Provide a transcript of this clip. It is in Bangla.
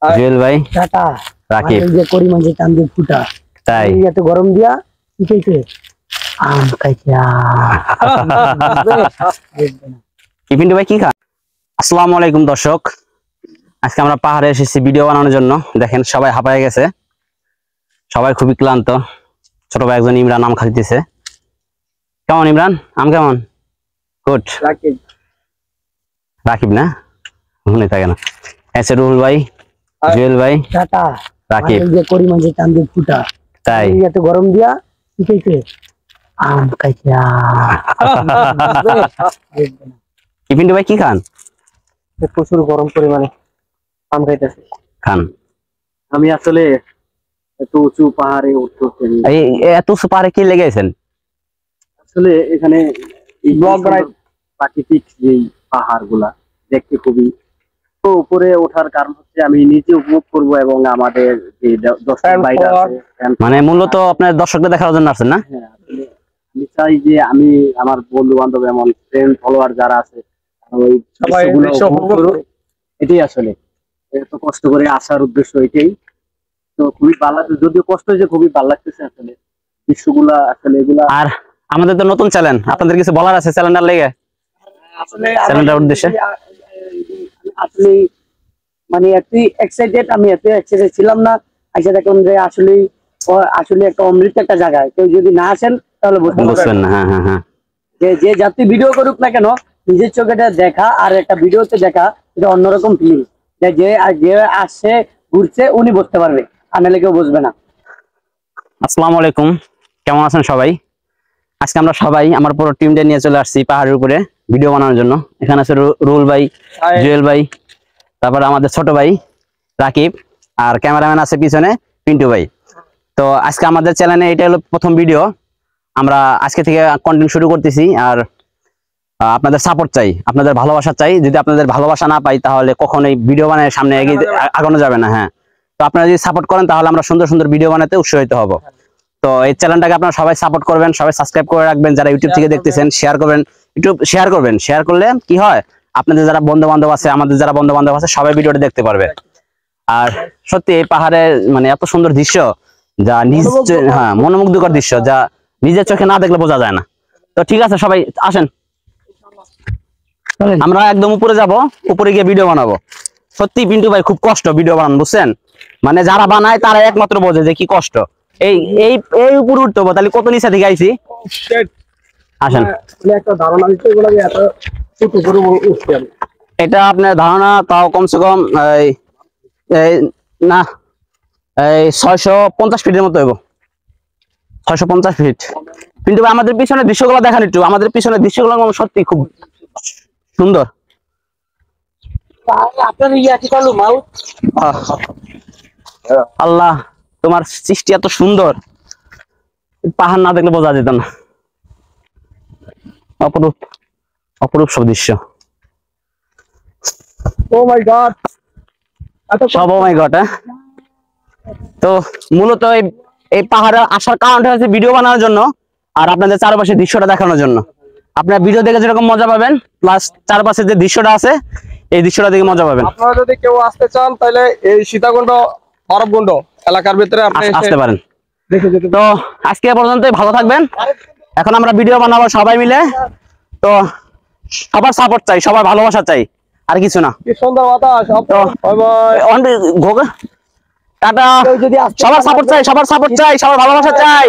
জুয়েল ভাই, টাটা রাকিব, যে করি মাঝে চান্দের ফুটা তাই এত গরম দিয়া কি খাইছে? আম খাইছে। কি পিন্টু ভাই কি খান? আসসালামু আলাইকুম দর্শক, আজকে আমরা পাহাড়ে এসেছি ভিডিও বানানোর জন্য। দেখেন সবাই হাঁপায়ে গেছে, সবাই খুবই ক্লান্ত। ছোট ভাই একজন ইমরান আম খাইতেছে। কেমন ইমরান, আম কেমন? গুড। রাকিব রাকিব না, মনে থাকে না। এসে রুহুল ভাই, জুয়েল ভাই, টাটা রাকিব, যে করি মাঝে চান্দের ফুটা তাই এত গরম দিয়া কি খাইছে? আম খাইছে। কি পিন্টু ভাই কি খান? প্রচুর গরম পরিমাণে আম খাইতেছে। খান। আমি আসলে এত উঁচু পাহাড়ে উঠতে এই এত উঁচু পাহাড়ে কি লেগেছেন? আসলে এখানে প্রাকৃতিক যেই পাহাড় গুলা দেখতে খুবই, তো উপরে ওঠার কারণ হচ্ছে আমি নিজে উপভোগ করব এবং আমাদের যে দর্শক ভাইরা আছে, মানে মূলত আপনার দর্শকদের দেখার জন্য আসছেন না? হ্যাঁ, আসলে আমি চাই যে আমি আমার বন্ধু বান্ধব এমন ফ্রেন্ড ফলোয়ার যারা আছে ওই দৃশ্যগুলো উপভোগ করুক। এটাই আসলে এত কষ্ট করে আসার উদ্দেশ্য এটাই। তো খুবই ভালো লাগছে, যদিও কষ্ট হয়েছে, খুবই ভালো লাগতেছে আসলে দৃশ্যগুলা। আসলে এগুলা আর আমাদের তো নতুন চ্যানেল, আপনাদের কিছু বলার আছে চ্যানেলটার লেগে? আসলে চ্যানেলটার উদ্দেশ্যে আসলে মানে এত এক্সাইটেড, আমি এত এক্সাইটেড ছিলাম না। আচ্ছা দেখুন যে আসলে আসলে একটা অমৃত একটা জায়গায় কেউ যদি না আসেন তাহলে বুঝবেন না। হ্যাঁ হ্যাঁ হ্যাঁ, যে যাত্রী ভিডিও করুক না কেন, নিজের চোখেটা দেখা আর একটা ভিডিওতে দেখা এটা অন্যরকম ফিলিং। যে আসছে ঘুরছে উনি বুঝতে পারবে, আর নাহলে কেউ বুঝবে না। আসসালামু আলাইকুম, কেমন আছেন সবাই? আজকে আমরা সবাই আমার পুরো টিমটা নিয়ে চলে আসছি পাহাড়ের উপরে ভিডিও বানানোর জন্য। এখানে আছে রুহুল ভাই, জুয়েল ভাই, তারপরে আমাদের ছোট ভাই রাকিব, আর ক্যামেরাম্যান আছে পিছনে পিন্টু ভাই। তো আজকে আমাদের চ্যানেলে এটা হলো প্রথম ভিডিও। আমরা আজকে থেকে কন্টেন্ট শুরু করতেছি। আর আপনাদের সাপোর্ট চাই, আপনাদের ভালোবাসা চাই। যদি আপনাদের ভালোবাসা না পাই তাহলে কখনোই ভিডিও বানায় সামনে এগিয়ে আগানো যাবে না। হ্যাঁ, তো আপনারা যদি সাপোর্ট করেন তাহলে আমরা সুন্দর সুন্দর ভিডিও বানাতে উৎসাহিত হব। তো এই চ্যানেলটাকে আপনারা সবাই সাপোর্ট করবেন, সবাই সাবস্ক্রাইব করে রাখবেন। যারা ইউটিউব থেকে দেখতেছেন শেয়ার করবেন, ইউটিউব শেয়ার করবেন। শেয়ার করলে কি হয়, আপনাদের যারা বন্ধু বান্ধব আছে, আমাদের যারা বন্ধু বান্ধব আছে, সবাই ভিডিওটা দেখতে পারবে। আর সত্যি এই পাহাড়ে মানে এত সুন্দর দৃশ্য, যা নিজ হ্যাঁ মনোমুগ্ধকর দৃশ্য, যা নিজের চোখে না দেখলে বোঝা যায় না। তো ঠিক আছে, সবাই আসেন, আমরা একদম উপরে যাব, উপরে গিয়ে ভিডিও বানাবো। সত্যি পিন্টু ভাই খুব কষ্ট ভিডিও বানান, বুঝছেন? মানে যারা বানায় তারা একমাত্র বোঝে যে কি কষ্ট। এই এই এই উপরে উঠতে হবে, তাহলে কত নিচে থেকে আইছি। আসেন, একটা ধারণা দিতে এগুলো এত ছোট করে উঠতে হবে। এটা আপনার ধারণা তাও কমসে কম না 650 ফিটের মতো হইব। 650 ফিট। কিন্তু আমাদের পিছনের দৃশ্যগুলো দেখান একটু, আমাদের পিছনের দৃশ্যগুলো সত্যি খুব সুন্দর। আল্লাহ, তোমার সৃষ্টি এত সুন্দর, পাহাড় না দেখলে বোঝা যেত না। অপরূপ অপরূপ সব দৃশ্য। ও মাই গড, সব ও মাই গড। তো মূলত এই পাহাড়ে আসার কারণটা হচ্ছে ভিডিও বানানোর জন্য, আর আপনাদের চারপাশে দৃশ্যটা দেখানোর জন্য। আপনারা ভিডিও দেখে যেরকম মজা পাবেন, প্লাস চারপাশে যে দৃশ্যটা আছে এই দৃশ্যটা দেখে মজা পাবেন। আপনারা যদি কেউ আসতে চান তাহলে এই সীতাকুণ্ড বরফকুণ্ড এলাকার ভিতরে আপনি আসতে পারেন। তো আজকে পর্যন্তই, ভালো থাকবেন। এখন আমরা ভিডিও বানাবো সবাই মিলে। তো সবার সাপোর্ট চাই, সবার ভালোবাসা চাই, আর কিছু না। কি সুন্দর বাতাস। টাটা, সবার সাপোর্ট চাই, সবার সাপোর্ট চাই, সবার ভালোবাসা চাই।